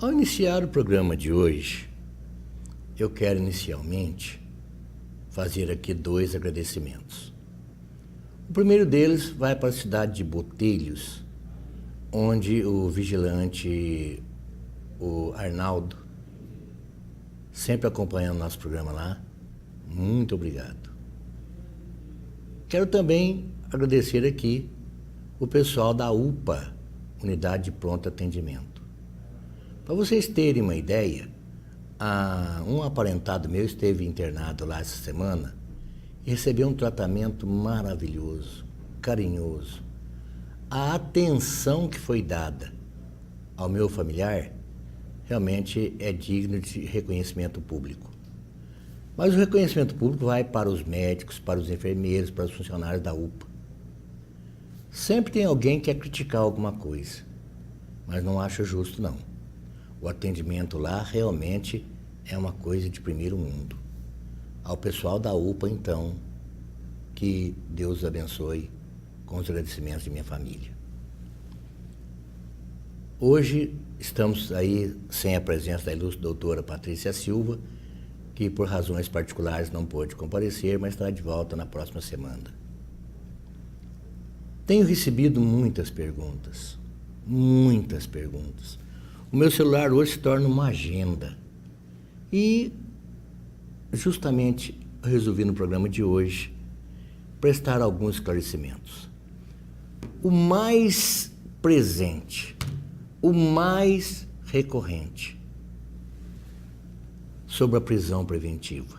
Ao iniciar o programa de hoje, eu quero inicialmente fazer aqui 2 agradecimentos. O primeiro deles vai para a cidade de Botelhos, onde o vigilante, o Arnaldo, sempre acompanhando nosso programa lá. Muito obrigado. Quero também agradecer aqui o pessoal da UPA, Unidade de Pronto Atendimento. Para vocês terem uma ideia, um aparentado meu esteve internado lá essa semana e recebeu um tratamento maravilhoso, carinhoso. A atenção que foi dada ao meu familiar realmente é digno de reconhecimento público. Mas o reconhecimento público vai para os médicos, para os enfermeiros, para os funcionários da UPA. Sempre tem alguém que quer criticar alguma coisa, mas não acho justo, não. O atendimento lá realmente é uma coisa de primeiro mundo. Ao pessoal da UPA, então, que Deus os abençoe com os agradecimentos de minha família. Hoje estamos aí sem a presença da ilustre doutora Patrícia Silva, que por razões particulares não pôde comparecer, mas estará de volta na próxima semana. Tenho recebido muitas perguntas. O meu celular hoje se torna uma agenda. E justamente resolvi no programa de hoje prestar alguns esclarecimentos. O mais presente, o mais recorrente sobre a prisão preventiva.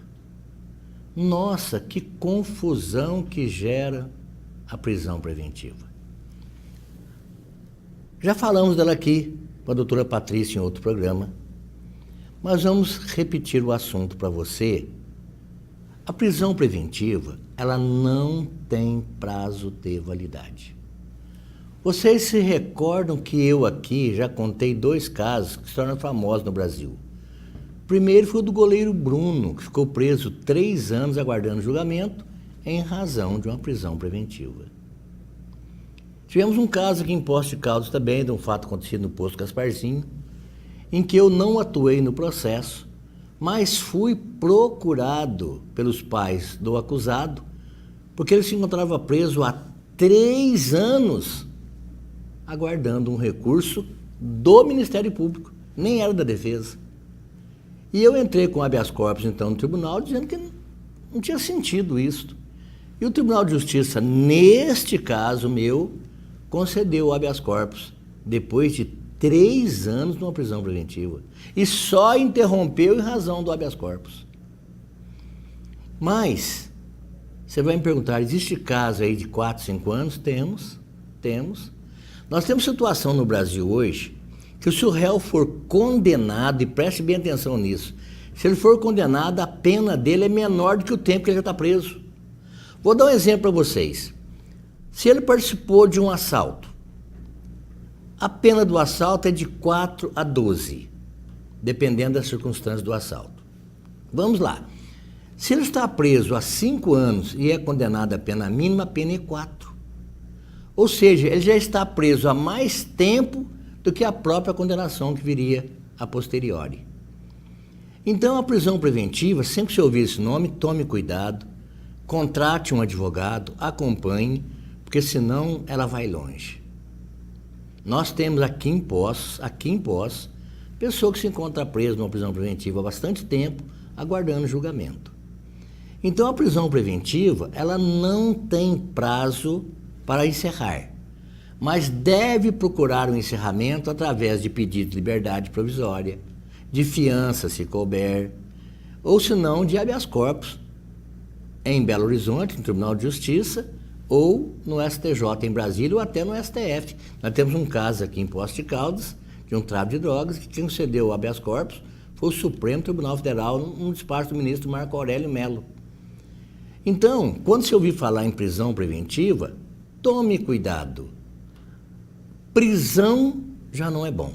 Nossa, que confusão que gera a prisão preventiva. Já falamos dela aqui com a doutora Patrícia em outro programa, mas vamos repetir o assunto para você. A prisão preventiva, ela não tem prazo de validade. Vocês se recordam que eu aqui já contei 2 casos que se tornam famosos no Brasil. O primeiro foi o do goleiro Bruno, que ficou preso 3 anos aguardando julgamento em razão de uma prisão preventiva. Tivemos um caso aqui em Poços de Caldas também, de um fato acontecido no posto Gasparzinho, em que eu não atuei no processo, mas fui procurado pelos pais do acusado, porque ele se encontrava preso há 3 anos, aguardando um recurso do Ministério Público, nem era da Defesa. E eu entrei com habeas corpus, então, no tribunal, dizendo que não tinha sentido isso. E o Tribunal de Justiça, neste caso meu, concedeu o habeas corpus depois de 3 anos numa prisão preventiva. E só interrompeu em razão do habeas corpus. Mas, você vai me perguntar, existe caso aí de 4, 5 anos? Temos. Nós temos situação no Brasil hoje que se o réu for condenado, e preste bem atenção nisso, se ele for condenado, a pena dele é menor do que o tempo que ele já está preso. Vou dar um exemplo para vocês. Se ele participou de um assalto, a pena do assalto é de 4 a 12, dependendo das circunstâncias do assalto. Vamos lá. Se ele está preso há 5 anos e é condenado à pena mínima, a pena é 4. Ou seja, ele já está preso há mais tempo do que a própria condenação que viria a posteriori. Então, a prisão preventiva, sempre que você ouvir esse nome, tome cuidado, contrate um advogado, acompanhe, porque senão ela vai longe. Nós temos aqui em Poços, pessoa que se encontra presa numa prisão preventiva há bastante tempo, aguardando julgamento. Então, a prisão preventiva, ela não tem prazo para encerrar, mas deve procurar o encerramento através de pedido de liberdade provisória, de fiança, se couber, ou se não, de habeas corpus, em Belo Horizonte, no Tribunal de Justiça, ou no STJ em Brasília, ou até no STF. Nós temos um caso aqui em Poços de Caldas, de um tráfico de drogas, que quem concedeu o habeas corpus foi o Supremo Tribunal Federal, no despacho do ministro Marco Aurélio Mello. Então, quando se ouvir falar em prisão preventiva, tome cuidado. Prisão já não é bom.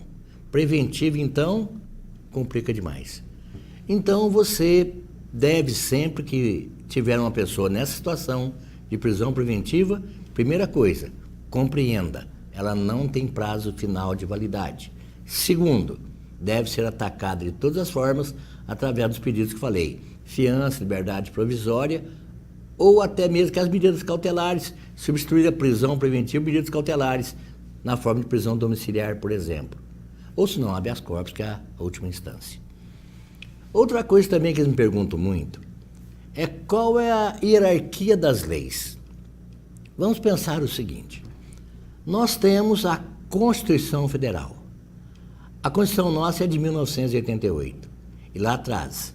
Preventiva, então, complica demais. Então, você deve, sempre que tiver uma pessoa nessa situação de prisão preventiva, primeira coisa, compreenda, ela não tem prazo final de validade. Segundo, deve ser atacada de todas as formas através dos pedidos que falei. Fiança, liberdade provisória ou até mesmo que as medidas cautelares, substituir a prisão preventiva por medidas cautelares na forma de prisão domiciliar, por exemplo. Ou se não, habeas corpus, que é a última instância. Outra coisa também que eles me perguntam muito é qual é a hierarquia das leis. Vamos pensar o seguinte: nós temos a Constituição Federal. A Constituição nossa é de 1988. E lá atrás,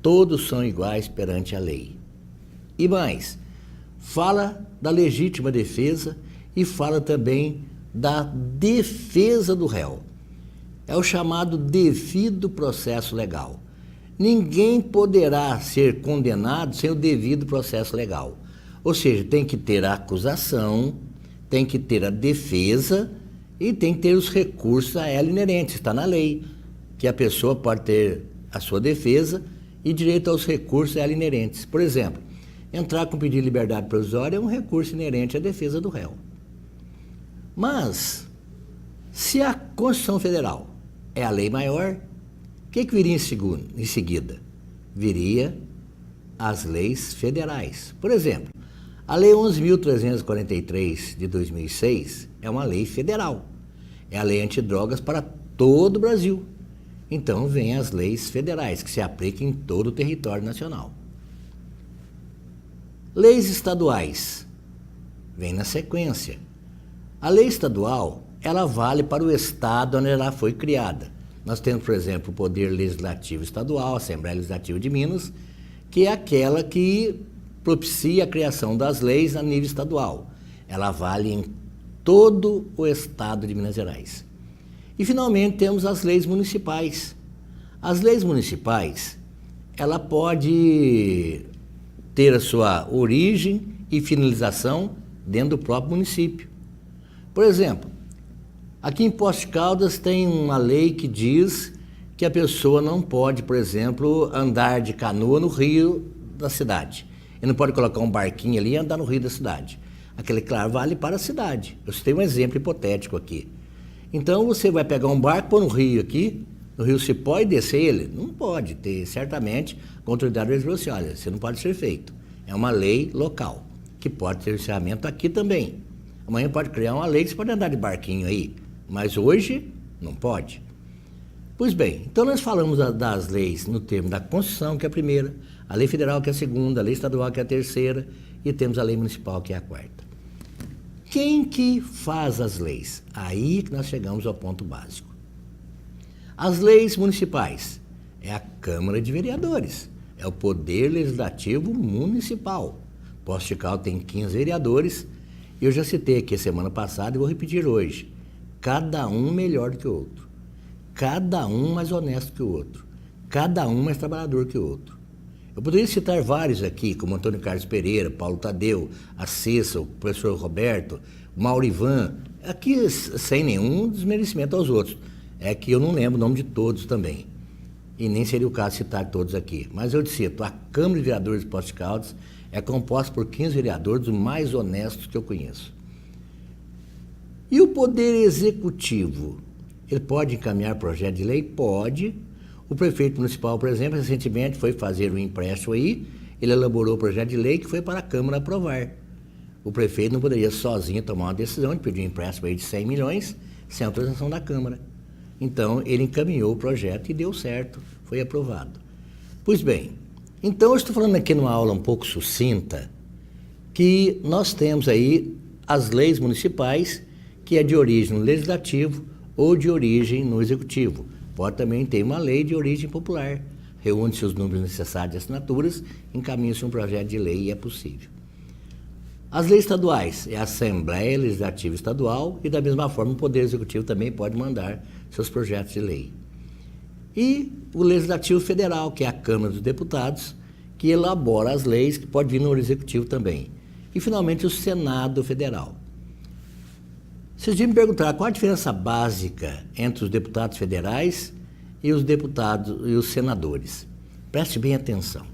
todos são iguais perante a lei. E mais, fala da legítima defesa e fala também da defesa do réu. É o chamado devido processo legal. Ninguém poderá ser condenado sem o devido processo legal. Ou seja, tem que ter a acusação, tem que ter a defesa e tem que ter os recursos a ela inerentes. Está na lei que a pessoa pode ter a sua defesa e direito aos recursos a ela inerentes. Por exemplo, entrar com pedido de liberdade provisória é um recurso inerente à defesa do réu. Mas, se a Constituição Federal é a lei maior, o que viria em seguida? Viria as leis federais. Por exemplo, a Lei 11.343 de 2006 é uma lei federal. É a lei antidrogas para todo o Brasil. Então, vem as leis federais, que se aplicam em todo o território nacional. Leis estaduais, vem na sequência. A lei estadual, ela vale para o estado onde ela foi criada. Nós temos, por exemplo, o Poder Legislativo Estadual, a Assembleia Legislativa de Minas, que é aquela que propicia a criação das leis a nível estadual. Ela vale em todo o estado de Minas Gerais. E, finalmente, temos as leis municipais. As leis municipais, ela pode ter a sua origem e finalização dentro do próprio município. Por exemplo, aqui em Poços de Caldas tem uma lei que diz que a pessoa não pode, por exemplo, andar de canoa no rio da cidade. Ele não pode colocar um barquinho ali e andar no rio da cidade. Aquele, claro, vale para a cidade. Eu citei um exemplo hipotético aqui. Então, você vai pegar um barco, pôr no rio aqui, no rio Cipó e descer ele? Não pode ter, certamente, a autoridade vai dizer assim, olha, isso não pode ser feito. É uma lei local, que pode ter encerramento aqui também. Amanhã pode criar uma lei que você pode andar de barquinho aí, mas hoje não pode. Pois bem, então nós falamos das leis no termo da Constituição, que é a primeira, a lei federal, que é a segunda, a lei estadual, que é a terceira, e temos a lei municipal, que é a quarta. Quem que faz as leis? Aí que nós chegamos ao ponto básico. As leis municipais é a Câmara de Vereadores, é o Poder Legislativo Municipal. Poços de Caldas tem 15 vereadores, e eu já citei aqui semana passada e vou repetir hoje. Cada um melhor do que o outro, cada um mais honesto que o outro, cada um mais trabalhador que o outro. Eu poderia citar vários aqui, como Antônio Carlos Pereira, Paulo Tadeu, a Cessa, o professor Roberto, Maurivan, aqui sem nenhum desmerecimento aos outros. É que eu não lembro o nome de todos também. E nem seria o caso citar todos aqui. Mas eu cito, a Câmara de Vereadores de Poços de Caldas é composta por 15 vereadores, os mais honestos que eu conheço. E o Poder Executivo, ele pode encaminhar projeto de lei? Pode. O prefeito municipal, por exemplo, recentemente foi fazer um empréstimo aí, ele elaborou o projeto de lei que foi para a Câmara aprovar. O prefeito não poderia sozinho tomar uma decisão de pedir um empréstimo aí de 100 milhões sem autorização da Câmara. Então, ele encaminhou o projeto e deu certo, foi aprovado. Pois bem, então eu estou falando aqui numa aula um pouco sucinta, que nós temos aí as leis municipais, que é de origem no legislativo ou de origem no executivo. Pode também ter uma lei de origem popular. Reúne-se os números necessários de assinaturas, encaminha-se um projeto de lei e é possível. As leis estaduais é a Assembleia Legislativa Estadual e, da mesma forma, o Poder Executivo também pode mandar seus projetos de lei. E o Legislativo Federal, que é a Câmara dos Deputados, que elabora as leis, que pode vir no Executivo também. E, finalmente, o Senado Federal. Vocês me perguntaram qual a diferença básica entre os deputados federais e os deputados e os senadores. Preste bem atenção.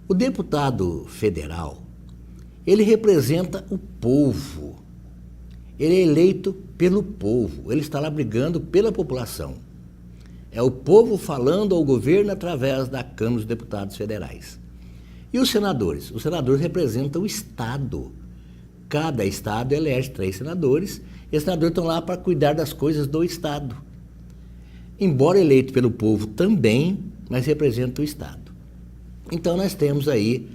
O deputado federal, ele representa o povo. Ele é eleito pelo povo. Ele está lá brigando pela população. É o povo falando ao governo através da Câmara dos Deputados Federais. E os senadores? Os senadores representam o Estado. Cada Estado elege 3 senadores, e os senadores estão lá para cuidar das coisas do Estado. Embora eleito pelo povo também, mas representa o Estado. Então nós temos aí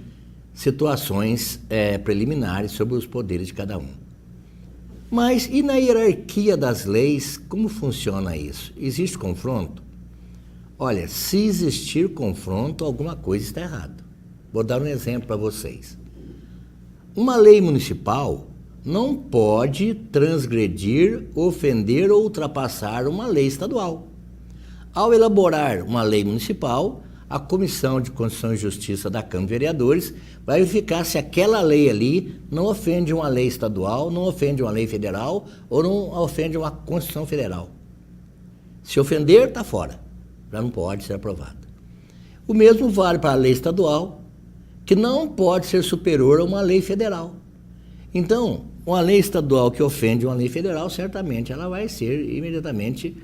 situações preliminares sobre os poderes de cada um. Mas e na hierarquia das leis, como funciona isso? Existe confronto? Olha, se existir confronto, alguma coisa está errada. Vou dar um exemplo para vocês. Uma lei municipal não pode transgredir, ofender ou ultrapassar uma lei estadual. Ao elaborar uma lei municipal, a Comissão de Constituição e Justiça da Câmara de Vereadores vai verificar se aquela lei ali não ofende uma lei estadual, não ofende uma lei federal ou não ofende uma Constituição Federal. Se ofender, está fora. Já não pode ser aprovada. O mesmo vale para a lei estadual, que não pode ser superior a uma lei federal. Então, uma lei estadual que ofende uma lei federal, certamente ela vai ser imediatamente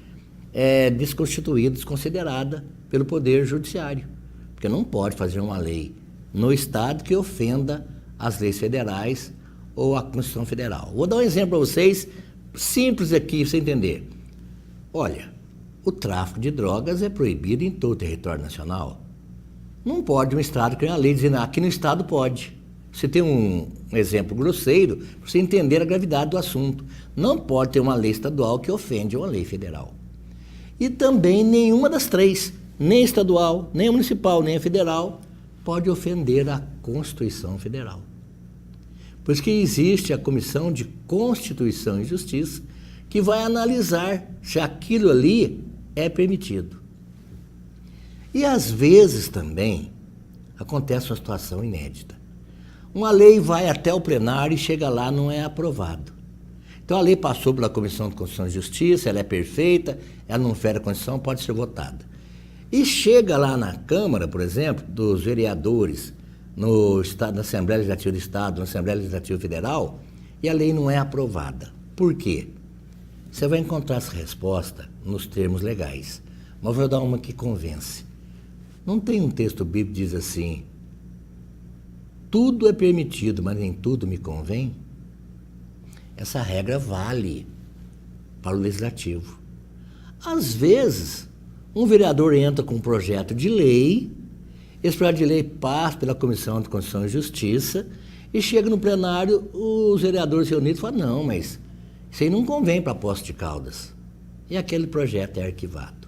desconstituída, desconsiderada pelo Poder Judiciário, porque não pode fazer uma lei no Estado que ofenda as leis federais ou a Constituição Federal. Vou dar um exemplo para vocês, simples aqui, para você entender. Olha, o tráfico de drogas é proibido em todo o território nacional. Não pode um Estado criar uma lei dizendo aqui no Estado pode. Você tem um exemplo grosseiro para você entender a gravidade do assunto. Não pode ter uma lei estadual que ofende uma lei federal. E também nenhuma das 3, nem estadual, nem a municipal, nem a federal, pode ofender a Constituição Federal. Por isso que existe a Comissão de Constituição e Justiça, que vai analisar se aquilo ali é permitido. E às vezes também acontece uma situação inédita. Uma lei vai até o plenário e chega lá, não é aprovado. Então a lei passou pela Comissão de Constituição e Justiça, ela é perfeita, ela não fere a Constituição, pode ser votada. E chega lá na Câmara, por exemplo, dos vereadores, na Assembleia Legislativa do Estado, na Assembleia Legislativa Federal, e a lei não é aprovada. Por quê? Você vai encontrar essa resposta nos termos legais, mas vou dar uma que convence. Não tem um texto bíblico que diz assim: tudo é permitido, mas nem tudo me convém? Essa regra vale para o Legislativo. Às vezes, um vereador entra com um projeto de lei, esse projeto de lei passa pela Comissão de Constituição e Justiça e chega no plenário, os vereadores reunidos falam: não, mas isso aí não convém para Poços de Caldas. E aquele projeto é arquivado.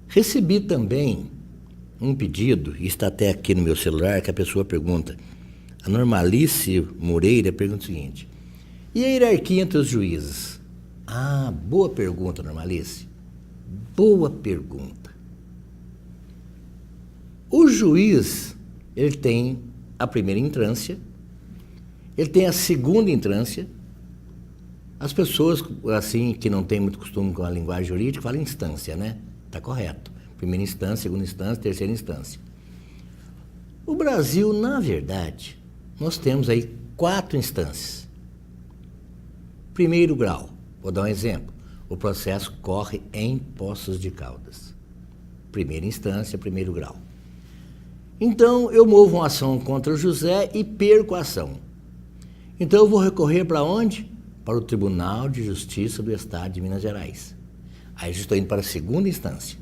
Recebi também um pedido, e está até aqui no meu celular, que a pessoa pergunta, a Normalice Moreira pergunta o seguinte: e a hierarquia entre os juízes? Ah, boa pergunta, Normalice. Boa pergunta. O juiz, ele tem a primeira instância, ele tem a segunda instância. As pessoas, assim, que não têm muito costume com a linguagem jurídica, falam instância, né? Está correto. Primeira instância, segunda instância, terceira instância. O Brasil, na verdade, nós temos aí 4 instâncias. Primeiro grau, vou dar um exemplo. O processo corre em Poços de Caldas. Primeira instância, primeiro grau. Então, eu movo uma ação contra o José e perco a ação. Então, eu vou recorrer para onde? Para o Tribunal de Justiça do Estado de Minas Gerais. Aí eu estou indo para a segunda instância.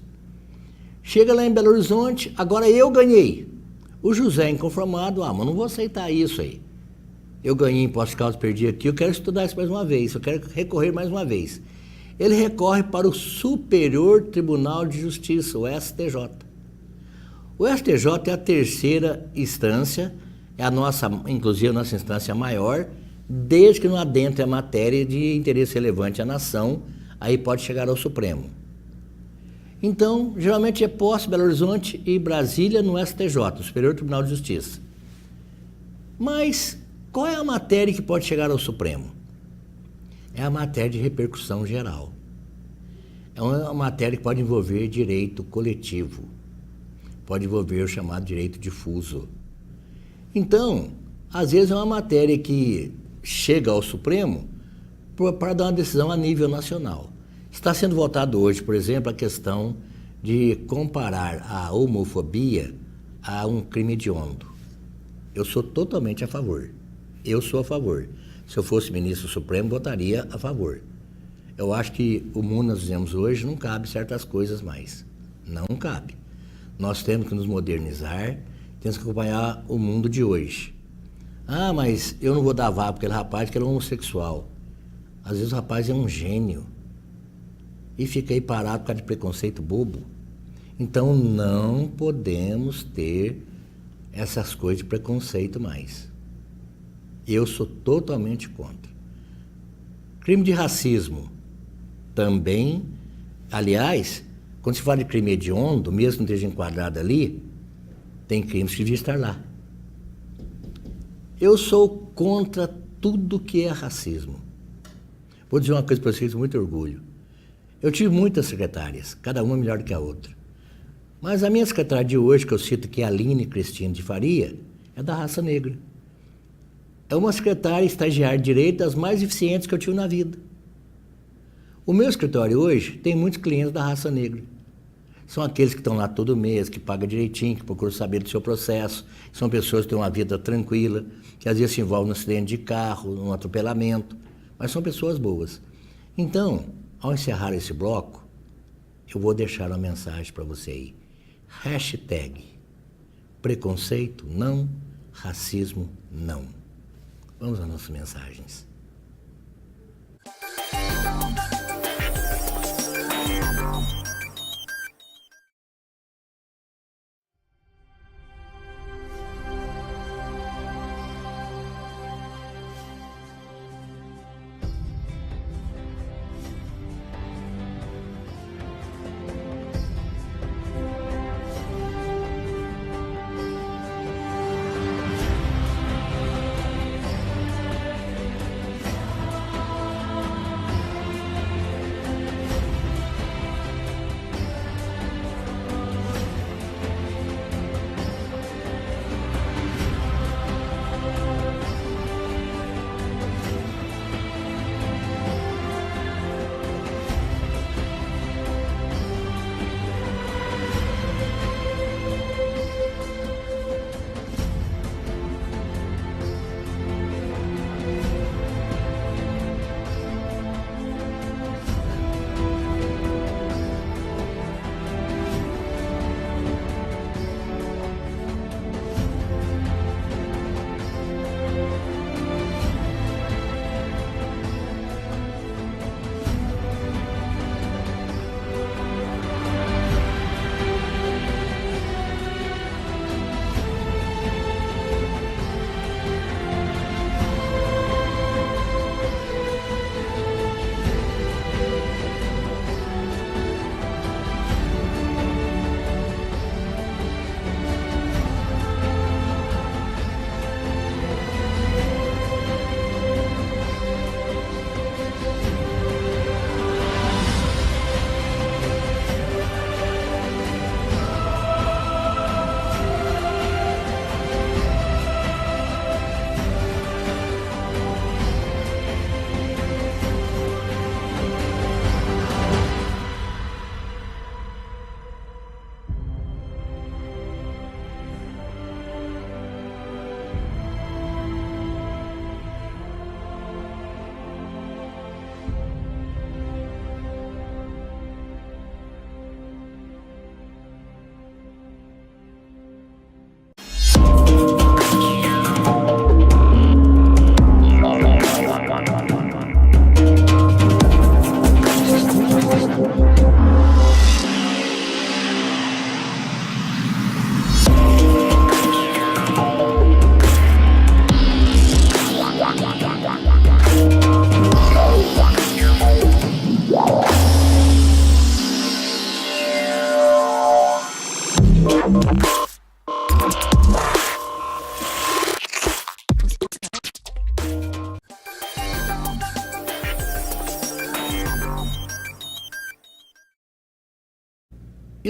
Chega lá em Belo Horizonte, agora eu ganhei. O José é inconformado, mas não vou aceitar isso aí. Eu ganhei em Poços de Caldas, perdi aqui, eu quero estudar isso mais uma vez, eu quero recorrer mais uma vez. Ele recorre para o Superior Tribunal de Justiça, o STJ. O STJ é a terceira instância, é a nossa, inclusive a nossa instância maior, desde que não adentre a matéria de interesse relevante à nação, aí pode chegar ao Supremo. Então, geralmente é Poços, Belo Horizonte e Brasília no STJ, o Superior Tribunal de Justiça. Mas qual é a matéria que pode chegar ao Supremo? É a matéria de repercussão geral. É uma matéria que pode envolver direito coletivo, pode envolver o chamado direito difuso. Então, às vezes é uma matéria que chega ao Supremo para dar uma decisão a nível nacional. Está sendo votado hoje, por exemplo, a questão de comparar a homofobia a um crime hediondo. Eu sou totalmente a favor. Eu sou a favor. Se eu fosse ministro supremo, votaria a favor. Eu acho que o mundo nós vivemos hoje não cabe certas coisas mais. Não cabe. Nós temos que nos modernizar, temos que acompanhar o mundo de hoje. Ah, mas eu não vou dar vaga para aquele rapaz que ele é homossexual. Às vezes o rapaz é um gênio e fica aí parado por causa de preconceito bobo. Então não podemos ter essas coisas de preconceito mais. Eu sou totalmente contra. Crime de racismo também, aliás, quando se fala de crime hediondo, mesmo que não esteja enquadrado ali, tem crimes que deviam estar lá. Eu sou contra tudo que é racismo. Vou dizer uma coisa para vocês com muito orgulho. Eu tive muitas secretárias, cada uma melhor do que a outra. Mas a minha secretária de hoje, que eu cito que é a Aline Cristina de Faria, é da raça negra. É uma secretária estagiária de direito das mais eficientes que eu tive na vida. O meu escritório hoje tem muitos clientes da raça negra. São aqueles que estão lá todo mês, que pagam direitinho, que procuram saber do seu processo. São pessoas que têm uma vida tranquila, que às vezes se envolvem num acidente de carro, num atropelamento, mas são pessoas boas. Então, ao encerrar esse bloco, eu vou deixar uma mensagem para você aí. Hashtag preconceito não, racismo não. Vamos às nossas mensagens.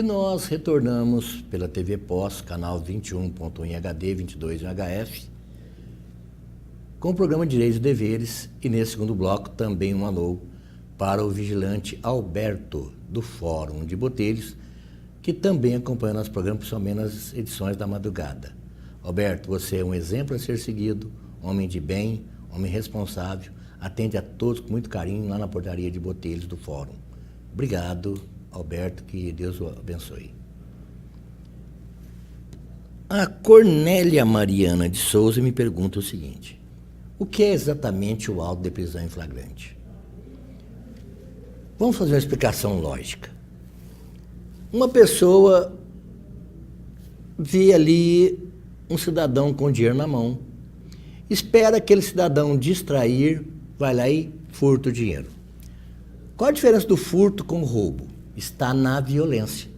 E nós retornamos pela TV Pós, canal 21.1 em HD, 22 em HF, com o programa Direitos e Deveres, e nesse segundo bloco também um alô para o vigilante Alberto, do Fórum de Botelhos, que também acompanha nosso programa, principalmente nas edições da madrugada. Alberto, você é um exemplo a ser seguido, homem de bem, homem responsável, atende a todos com muito carinho lá na portaria de Botelhos do Fórum. Obrigado, Alberto, que Deus o abençoe. A Cornélia Mariana de Souza me pergunta o seguinte: o que é exatamente o auto de prisão em flagrante? Vamos fazer uma explicação lógica. Uma pessoa vê ali um cidadão com dinheiro na mão, espera aquele cidadão distrair, vai lá e furta o dinheiro. Qual a diferença do furto com o roubo? Está na violência.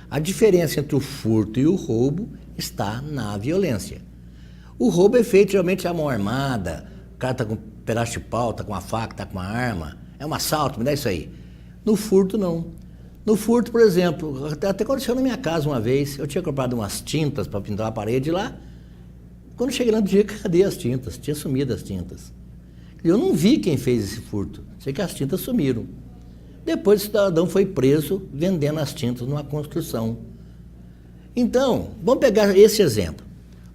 A diferença entre o furto e o roubo está na violência. O roubo é feito geralmente à mão armada, o cara está com um pedaço de pau, está com uma faca, está com uma arma, é um assalto, me dá isso aí. No furto, não. No furto, por exemplo, até aconteceu na minha casa uma vez, eu tinha comprado umas tintas para pintar a parede lá, quando cheguei lá no dia, cadê as tintas? Tinha sumido as tintas. Eu não vi quem fez esse furto, sei que as tintas sumiram. Depois o cidadão foi preso vendendo as tintas numa construção. Então, vamos pegar esse exemplo.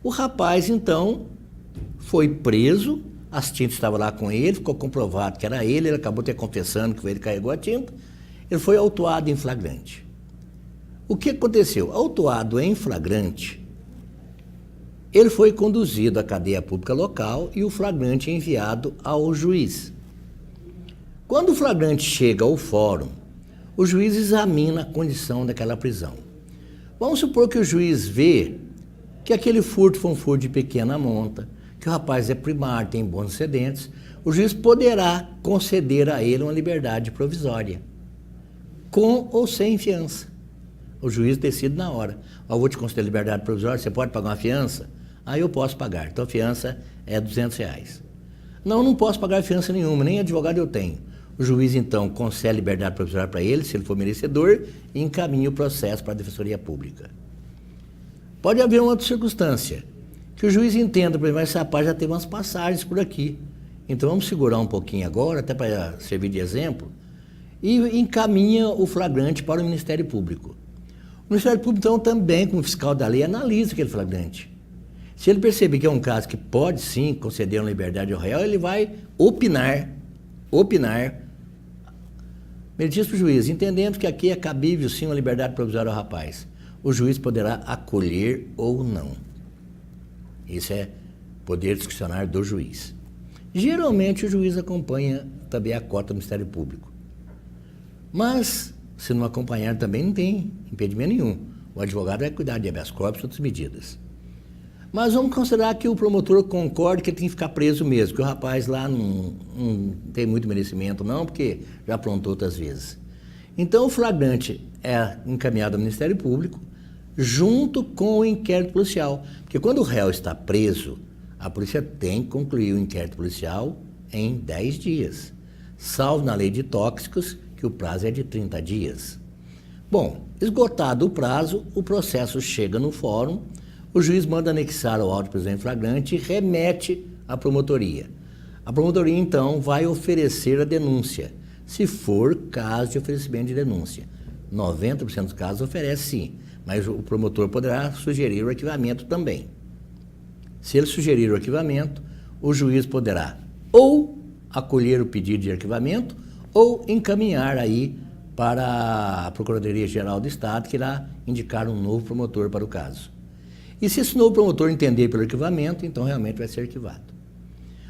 O rapaz, então, foi preso, as tintas estavam lá com ele, ficou comprovado que era ele acabou até confessando que foi ele que carregou a tinta, ele foi autuado em flagrante. O que aconteceu? Autuado em flagrante, ele foi conduzido à cadeia pública local e o flagrante é enviado ao juiz. Quando o flagrante chega ao fórum, o juiz examina a condição daquela prisão. Vamos supor que o juiz vê que aquele furto foi um furto de pequena monta, que o rapaz é primário, tem bons antecedentes, o juiz poderá conceder a ele uma liberdade provisória, com ou sem fiança. O juiz decide na hora. Eu vou te conceder liberdade provisória, você pode pagar uma fiança? Aí eu posso pagar. Então a fiança é R$200. Não posso pagar fiança nenhuma, nem advogado eu tenho. O juiz, então, concede liberdade provisória para ele, se ele for merecedor, e encaminha o processo para a Defensoria Pública. Pode haver uma outra circunstância, que o juiz entenda, por exemplo, esse rapaz já teve umas passagens por aqui. Então vamos segurar um pouquinho agora, até para servir de exemplo, e encaminha o flagrante para o Ministério Público. O Ministério Público, então, também, como fiscal da lei, analisa aquele flagrante. Se ele perceber que é um caso que pode, sim, conceder uma liberdade ao réu, ele vai opinar. Ele diz para o juiz: entendemos que aqui é cabível, sim, uma liberdade provisória ao rapaz. O juiz poderá acolher ou não. Isso é poder discricionário do juiz. Geralmente, o juiz acompanha também a cota do Ministério Público. Mas, se não acompanhar, também não tem impedimento nenhum. O advogado vai cuidar de habeas corpus e outras medidas. Mas vamos considerar que o promotor concorde que ele tem que ficar preso mesmo, que o rapaz lá não tem muito merecimento não, porque já aprontou outras vezes. Então o flagrante é encaminhado ao Ministério Público junto com o inquérito policial, porque quando o réu está preso, a polícia tem que concluir o inquérito policial em 10 dias, salvo na lei de tóxicos, que o prazo é de 30 dias. Bom, esgotado o prazo, o processo chega no fórum, o juiz manda anexar ao auto de prisão em flagrante e remete à promotoria. A promotoria, então, vai oferecer a denúncia, se for caso de oferecimento de denúncia. 90% dos casos oferece sim, mas o promotor poderá sugerir o arquivamento também. Se ele sugerir o arquivamento, o juiz poderá ou acolher o pedido de arquivamento ou encaminhar aí para a Procuradoria-Geral do Estado, que irá indicar um novo promotor para o caso. E se esse novo promotor entender pelo arquivamento, então realmente vai ser arquivado.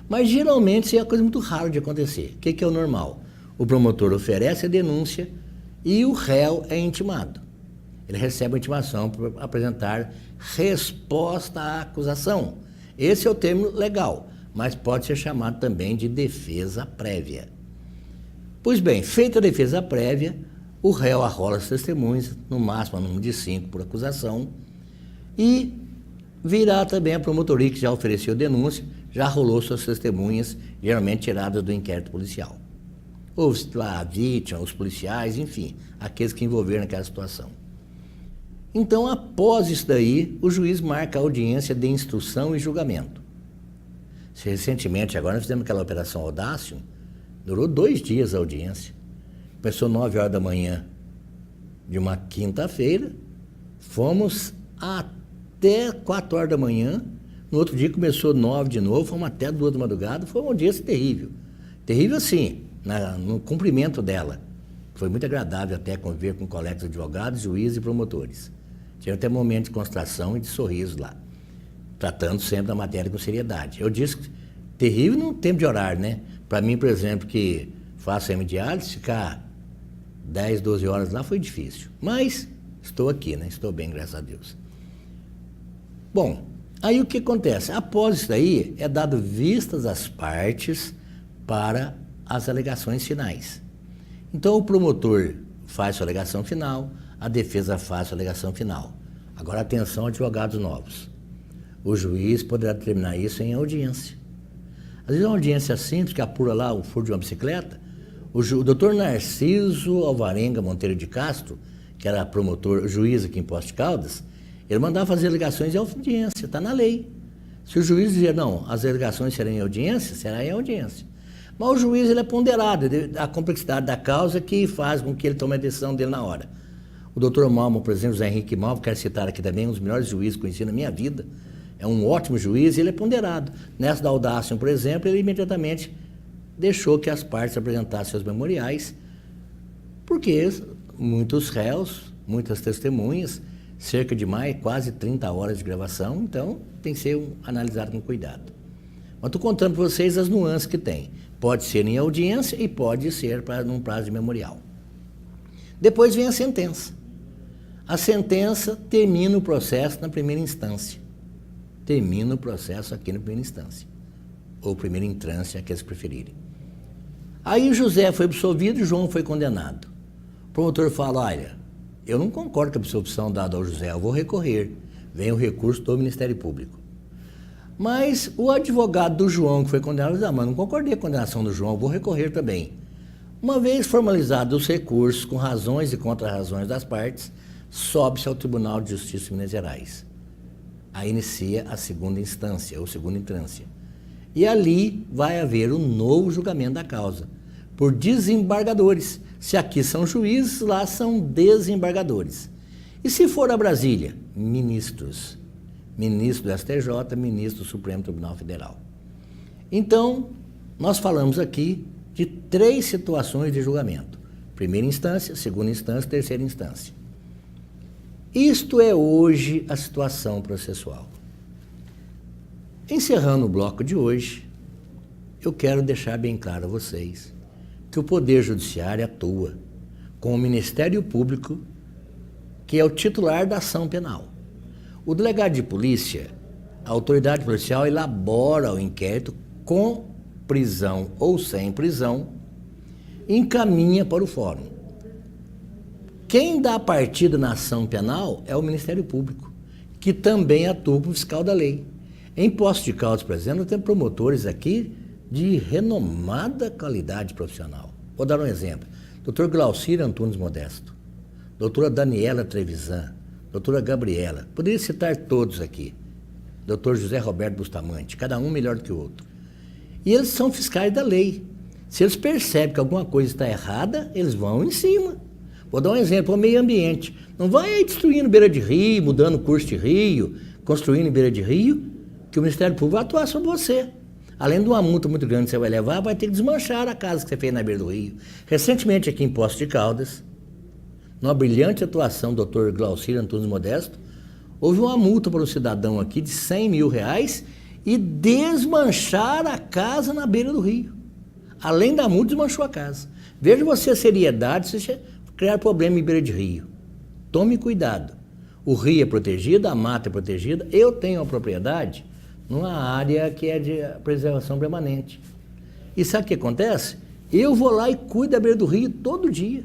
Mas geralmente isso é uma coisa muito rara de acontecer. O que é o normal? O promotor oferece a denúncia e o réu é intimado. Ele recebe a intimação para apresentar resposta à acusação. Esse é o termo legal, mas pode ser chamado também de defesa prévia. Pois bem, feita a defesa prévia, o réu arrola as testemunhas, no máximo a número de 5 por acusação, e virá também a promotoria que já ofereceu denúncia, já rolou suas testemunhas, geralmente tiradas do inquérito policial. Houve lá a vítima, os policiais, enfim, aqueles que envolveram naquela situação. Então, após isso daí, o juiz marca a audiência de instrução e julgamento. Recentemente, agora, nós fizemos aquela operação Audácio, durou 2 dias a audiência. Começou 9 horas da manhã de uma quinta-feira, fomos até 4 horas da manhã, no outro dia começou 9 de novo, fomos até 2 da madrugada, foi uma audiência terrível. Terrível assim, no cumprimento dela. Foi muito agradável até conviver com colegas advogados, juízes e promotores. Tinha até momentos de constração e de sorriso lá, tratando sempre da matéria com seriedade. Eu disse que terrível no tempo de horário, né? Para mim, por exemplo, que faço hemodiálise, ficar 10, 12 horas lá foi difícil. Mas estou aqui, né? Estou bem, graças a Deus. Bom, aí o que acontece? Após isso aí, é dado vistas às partes para as alegações finais. Então, o promotor faz sua alegação final, a defesa faz sua alegação final. Agora, atenção, advogados novos. O juiz poderá determinar isso em audiência. Às vezes, uma audiência simples, que apura lá o furo de uma bicicleta, o doutor Narciso Alvarenga Monteiro de Castro, que era promotor, juiz aqui em Poços de Caldas, ele mandava fazer alegações em audiência, está na lei. Se o juiz dizer, não, as alegações serão em audiência, será em audiência. Mas o juiz ele é ponderado, a complexidade da causa que faz com que ele tome a decisão dele na hora. O doutor Malmo, por exemplo, José Henrique Malmo, quero citar aqui também, um dos melhores juízes que conheci na minha vida, é um ótimo juiz e ele é ponderado. Nessa da Audácia, por exemplo, ele imediatamente deixou que as partes apresentassem seus memoriais, porque muitos réus, muitas testemunhas, cerca de quase 30 horas de gravação, então tem que ser analisado com cuidado. Mas estou contando para vocês as nuances que tem. Pode ser em audiência e pode ser num prazo de memorial. Depois vem a sentença. A sentença termina o processo na primeira instância. Termina o processo aqui na primeira instância. Ou primeira entrância, aqueles que preferirem. Aí José foi absolvido e João foi condenado. O promotor fala, olha, eu não concordo com a absolvição dada ao José, eu vou recorrer. Vem o recurso do Ministério Público. Mas o advogado do João, que foi condenado, diz, mas não concordei com a condenação do João, vou recorrer também. Uma vez formalizados os recursos com razões e contra-razões das partes, sobe-se ao Tribunal de Justiça de Minas Gerais. Aí inicia a segunda instância, ou segunda entrância. E ali vai haver um novo julgamento da causa, por desembargadores. Se aqui são juízes, lá são desembargadores. E se for a Brasília? Ministros. Ministro do STJ, ministro do Supremo Tribunal Federal. Então, nós falamos aqui de 3 situações de julgamento. Primeira instância, segunda instância, terceira instância. Isto é hoje a situação processual. Encerrando o bloco de hoje, eu quero deixar bem claro a vocês que o Poder Judiciário atua com o Ministério Público, que é o titular da ação penal. O delegado de polícia, a autoridade policial elabora o inquérito com prisão ou sem prisão, encaminha para o fórum. Quem dá a partida na ação penal é o Ministério Público, que também atua como fiscal da lei. Em Poços de Caldas, por exemplo, nós temos promotores aqui de renomada qualidade profissional. Vou dar um exemplo. Dr. Glaucir Antunes Modesto, doutora Daniela Trevisan, doutora Gabriela, poderia citar todos aqui, doutor José Roberto Bustamante, cada um melhor do que o outro. E eles são fiscais da lei. Se eles percebem que alguma coisa está errada, eles vão em cima. Vou dar um exemplo, o meio ambiente. Não vai destruindo beira de rio, mudando curso de rio, construindo em beira de rio, que o Ministério Público vai atuar sobre você. Além de uma multa muito grande que você vai levar, vai ter que desmanchar a casa que você fez na beira do rio. Recentemente, aqui em Poços de Caldas, numa brilhante atuação do Dr. Glaucir Antunes Modesto, houve uma multa para o cidadão aqui de R$100 mil e desmanchar a casa na beira do rio. Além da multa, desmanchou a casa. Veja você a seriedade se você criar problema em beira de rio. Tome cuidado. O rio é protegido, a mata é protegida. Eu tenho uma propriedade numa área que é de preservação permanente. E sabe o que acontece? Eu vou lá e cuido da beira do rio todo dia.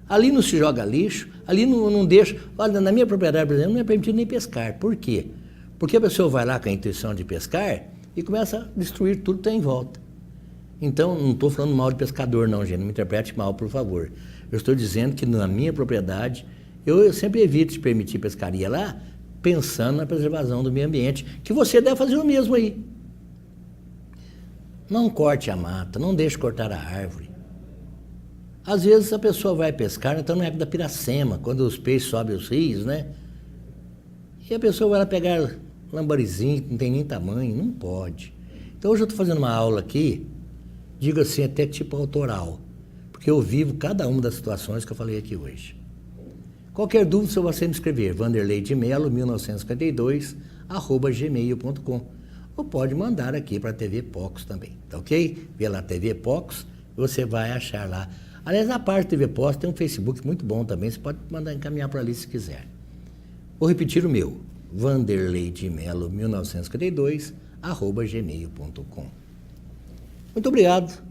Ali não se joga lixo, ali não deixa... Olha, na minha propriedade, por exemplo, não é permitido nem pescar. Por quê? Porque a pessoa vai lá com a intenção de pescar e começa a destruir tudo que está em volta. Então, não estou falando mal de pescador não, gente, não me interprete mal, por favor. Eu estou dizendo que na minha propriedade, eu sempre evito de permitir pescaria lá, pensando na preservação do meio ambiente, que você deve fazer o mesmo aí. Não corte a mata, não deixe cortar a árvore. Às vezes a pessoa vai pescar, então na época da Piracema, quando os peixes sobem os rios, né? E a pessoa vai lá pegar lambarizinho, que não tem nem tamanho, não pode. Então hoje eu estou fazendo uma aula aqui, digo assim, até tipo autoral, porque eu vivo cada uma das situações que eu falei aqui hoje. Qualquer dúvida, só você me escrever, Vanderlei de Melo, 1952, @gmail.com. Ou pode mandar aqui para a TV Pocos também, tá ok? Vê lá TV Pocos, você vai achar lá. Aliás, na parte da TV Pocos tem um Facebook muito bom também, você pode mandar encaminhar para ali se quiser. Vou repetir o meu, Vanderlei de Melo, 1952, @gmail.com. Muito obrigado.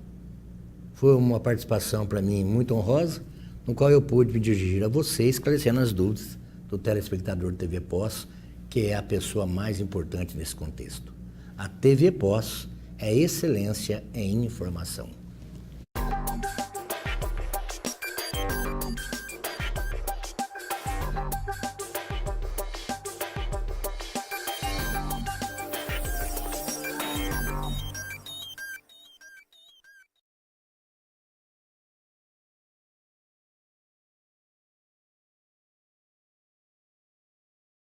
Foi uma participação para mim muito honrosa, no qual eu pude me dirigir a você, esclarecendo as dúvidas do telespectador de TV Pós, que é a pessoa mais importante nesse contexto. A TV Pós é excelência em informação.